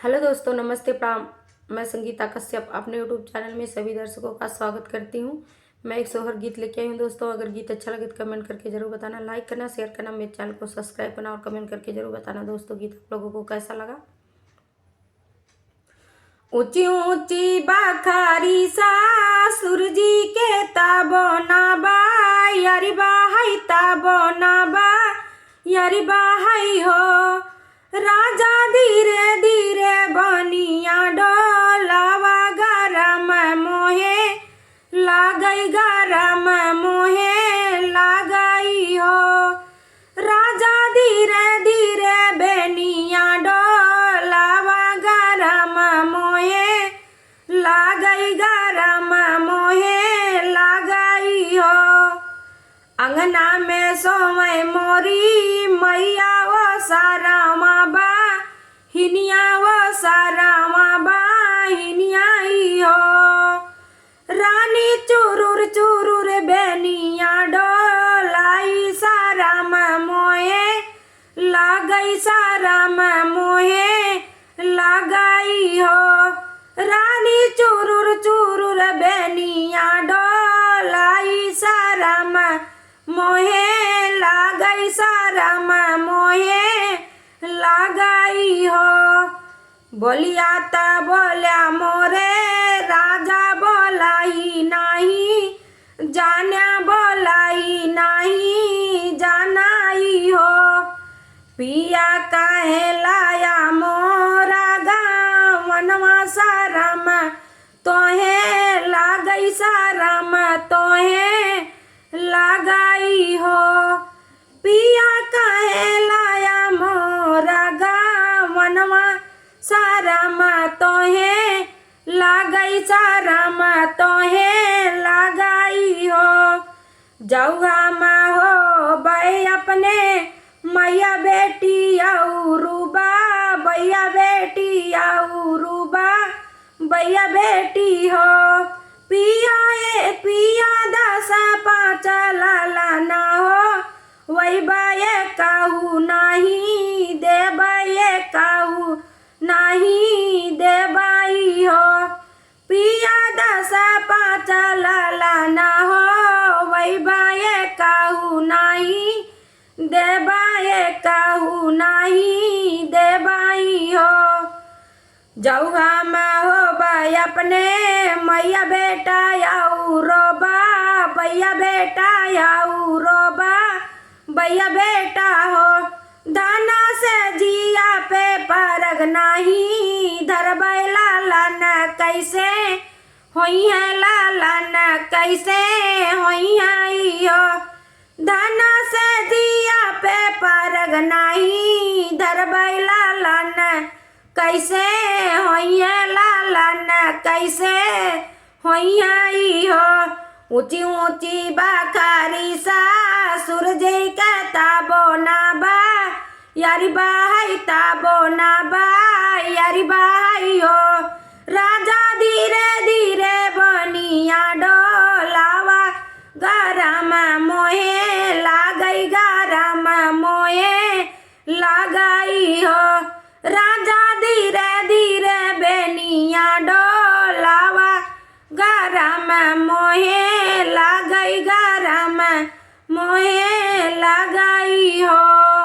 Hello दोस्तों, नमस्ते प्रणाम। मैं संगीता कश्यप अपने यूट्यूब चैनल में सभी दर्शकों का स्वागत करती हूँ। मैं एक सोहर गीत लेके आई हूँ दोस्तों। अगर गीत अच्छा लगे तो कमेंट करके जरूर बताना, लाइक करना, शेयर करना, मेरे चैनल को सब्सक्राइब करना और कमेंट करके जरूर बताना दोस्तों गीत आप लोगों को कैसा लगा। ऊंची ऊंची बाखारी सासुर जी के ताबो ना बा, यारी बाहाई ताबो ना बा, यारी बाहाई हो। राजा धीरे धीरे बनिया डोलावा, गरम मोहे लागई, गरम मोहे लागई हो। राजा धीरे धीरे बेनिया डोलावा, गरम मोहे लागई, गरम मोहे लागई हो। अंगना में सोमय मोरी मैया वो सारामा बा, हिनिया वो सारामा बा, हिनिया ही हो। रानी चुरुर चुरुर बेनिया डोलाई, साराम मोहे लागई, साराम मोहे लागई हो। रानी चुरुर चुरुर बेनिया डोलाई, साराम मोहे लागई, साराम मोहे लागई हो। बोलिया त बोल्या मोरे राजा बोलाई नाही, जाना बोलाई नाही, जानाई हो। पिया काहे लाया मोरा गावनवा, साराम तोहे लागई, साराम तोहे लागई हो। पिया काहे लाया मोरा गावनवा, साराम तोहे लागई, साराम तोहे लागई हो। जौआ में हो बे अपने मैया बेटी औरूबा, भैया बेटी औरूबा, भैया बेटी हो। पिया ए पिया दसा पाँच लाला ना हो, वही बाये कहू नहीं देबाये, कहू नहीं देबाई हो। पिया दसा पाँच लाला ना हो, वही बाये कहू नहीं देबाये, कहू नहीं देबाई हो। जौआ में हो बाय अपने मैया बेटा औरोबा, भैया बेटा औरोबा, भैया बेटा हो। दाना से जिया पे परग नहीं, धरबै लालन कैसे होई है, लालन कैसे होई है हो। दाना से जिया पे परग नहीं, धरबै लालन कैसे होई है, लालन कैसे होई है हो। ऊंची ऊंची बाखारी सासुर जी के ताबो ना बा, यारी बाहाई ताबो ना बा, यारी बाहाई हो। राजा धीरे धीरे बनिया डोलावा, गरम मोहे लागई, गरम मोहे लागई हो। राजा धीरे धीरे बेनिया डोलावा, गरम मोहे लागई, गरम मोहे लागई हो।